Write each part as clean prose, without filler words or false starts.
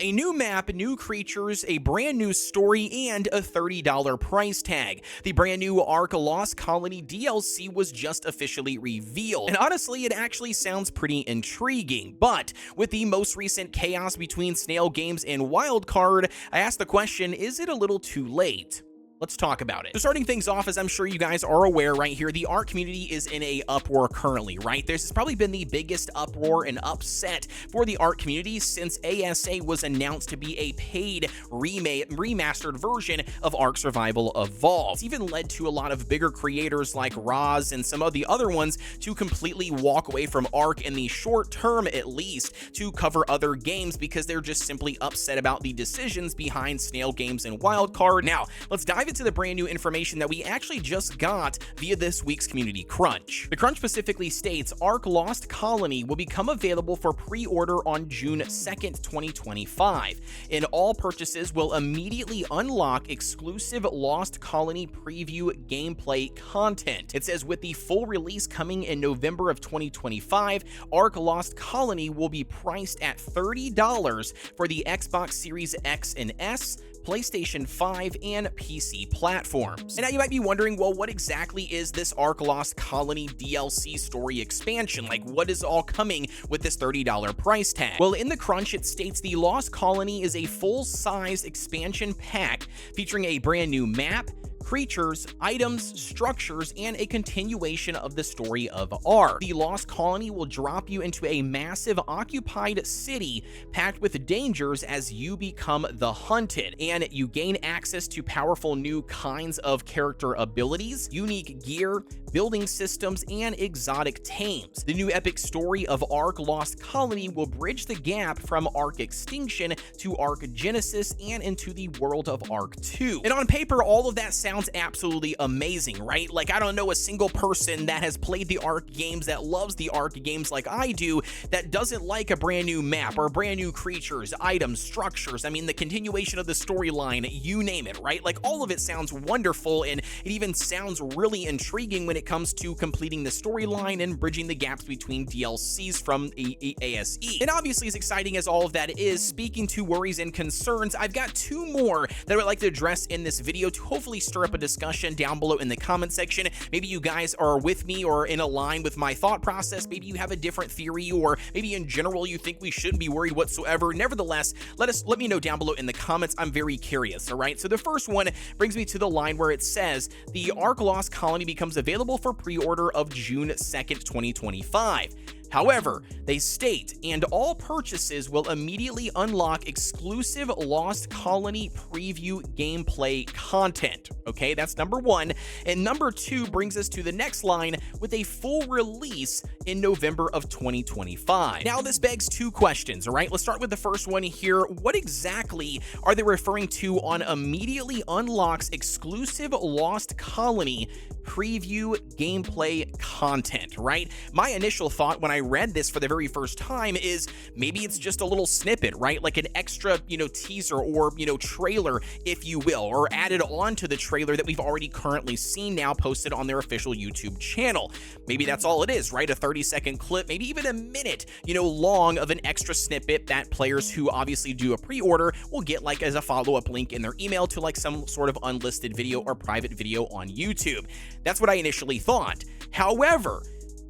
A new map, new creatures, a brand new story, and a $30 price tag. The brand new ARK Lost Colony DLC was just officially revealed, and honestly, it actually sounds pretty intriguing. But with the most recent chaos between Snail Games and Wildcard, I asked the question, is it a little too late? Let's talk about it. So starting things off, as I'm sure you guys are aware right here, the ARK community is in a uproar currently, right? This has probably been the biggest uproar and upset for the ARK community since ASA was announced to be a paid remastered version of ARK Survival Evolved. It's even led to a lot of bigger creators like Roz and some of the other ones to completely walk away from ARK in the short term, at least, to cover other games because they're just simply upset about the decisions behind Snail Games and Wildcard. Now, let's dive into the brand new information that we actually just got via this week's community crunch. The crunch specifically states ARK Lost Colony will become available for pre-order on June 2nd, 2025, and all purchases will immediately unlock exclusive Lost Colony preview gameplay content. It says with the full release coming in November of 2025, ARK Lost Colony will be priced at $30 for the Xbox Series X and S, PlayStation 5, and PC platforms. And now you might be wondering, well, what exactly is this ARK Lost Colony DLC story expansion? Like, what is all coming with this $30 price tag? Well, in the crunch, it states the Lost Colony is a full-size expansion pack featuring a brand new map, creatures, items, structures, and a continuation of the story of ARK. The Lost Colony will drop you into a massive occupied city packed with dangers as you become the hunted, and you gain access to powerful new kinds of character abilities, unique gear, building systems, and exotic tames. The new epic story of ARK Lost Colony will bridge the gap from ARK Extinction to ARK Genesis and into the world of ARK 2. And on paper, all of that sounds absolutely amazing, right? Like, I don't know a single person that has played the ARK games that loves the ARK games like I do that doesn't like a brand new map or brand new creatures, items, structures. I mean, the continuation of the storyline, you name it, right? Like, all of it sounds wonderful, and it even sounds really intriguing when it comes to completing the storyline and bridging the gaps between DLCs from ASE. And obviously, as exciting as all of that is, speaking to worries and concerns, I've got two more that I would like to address in this video to hopefully stir up a discussion down below in the comment section. Maybe you guys are with me or in a line with my thought process. Maybe you have a different theory, or maybe in general you think we shouldn't be worried whatsoever. Nevertheless, let me know down below in the comments. I'm very curious. All right, so the first one brings me to the line where it says the ARK Lost Colony becomes available for pre-order of June 2nd, 2025. However, they state, and all purchases will immediately unlock exclusive Lost Colony preview gameplay content. Okay, that's number one. And number two brings us to the next line with a full release in November of 2025. Now, this begs two questions, all right? Let's start with the first one here. What exactly are they referring to on immediately unlocks exclusive Lost Colony preview gameplay content, right? My initial thought when I read this for the very first time is maybe it's just a little snippet, right? Like an extra, teaser or, trailer, if you will, or added on to the trailer that we've already currently seen now posted on their official YouTube channel. Maybe that's all it is, right? A 30-second clip, maybe even a minute, long of an extra snippet that players who obviously do a pre-order will get like as a follow-up link in their email to like some sort of unlisted video or private video on YouTube. That's what I initially thought. However,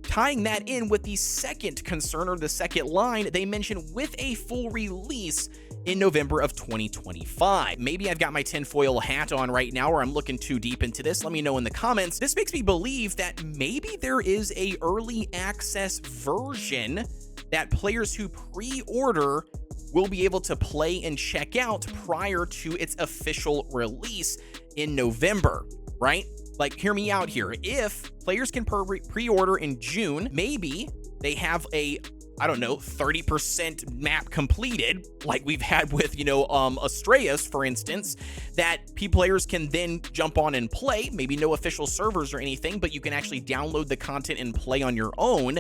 tying that in with the second concern, or the second line, they mention with a full release in November of 2025. Maybe I've got my tinfoil hat on right now, or I'm looking too deep into this. Let me know in the comments. This makes me believe that maybe there is a early access version that players who pre-order will be able to play and check out prior to its official release in November, right? Like, hear me out here. If players can pre-order in June, maybe they have a, 30% map completed, like we've had with, Astraeus, for instance, that players can then jump on and play. Maybe no official servers or anything, but you can actually download the content and play on your own.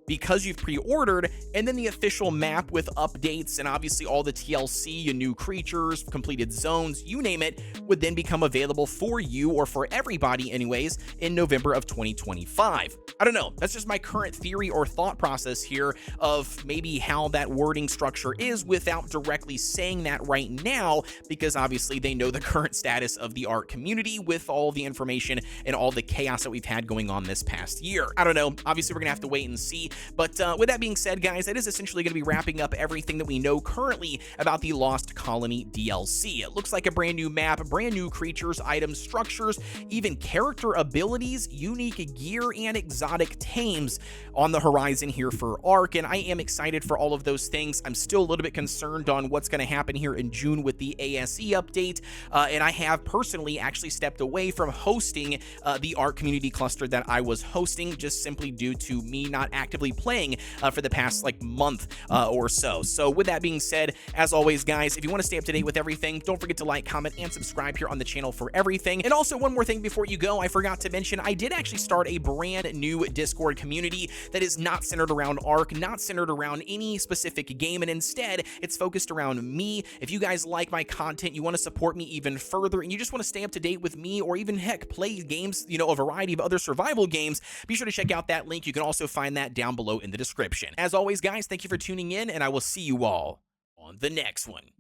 because you've pre-ordered, and then the official map with updates and obviously all the TLC and new creatures, completed zones, you name it, would then become available for you, or for everybody anyways, in November of 2025. I don't know, that's just my current theory or thought process here of maybe how that wording structure is, without directly saying that right now, because obviously they know the current status of the ARK community with all the information and all the chaos that we've had going on this past year. I don't know, obviously we're gonna have to wait and see. But with that being said, guys, that is essentially going to be wrapping up everything that we know currently about the Lost Colony DLC. It looks like a brand new map, brand new creatures, items, structures, even character abilities, unique gear, and exotic tames on the horizon here for ARK, and I am excited for all of those things. I'm still a little bit concerned on what's going to happen here in June with the ASE update, and I have personally actually stepped away from hosting the ARK community cluster that I was hosting, just simply due to me not actively playing for the past like month or so. So with that being said, as always, guys, if you want to stay up to date with everything, don't forget to like, comment, and subscribe here on the channel for everything. And also, one more thing before you go, I forgot to mention, I did actually start a brand new Discord community that is not centered around ARK, not centered around any specific game, and instead it's focused around me. If you guys like my content, you want to support me even further, and you just want to stay up to date with me, or even heck, play games, you know, a variety of other survival games, be sure to check out that link. You can also find that down below in the description. As always, guys, thank you for tuning in, and I will see you all on the next one.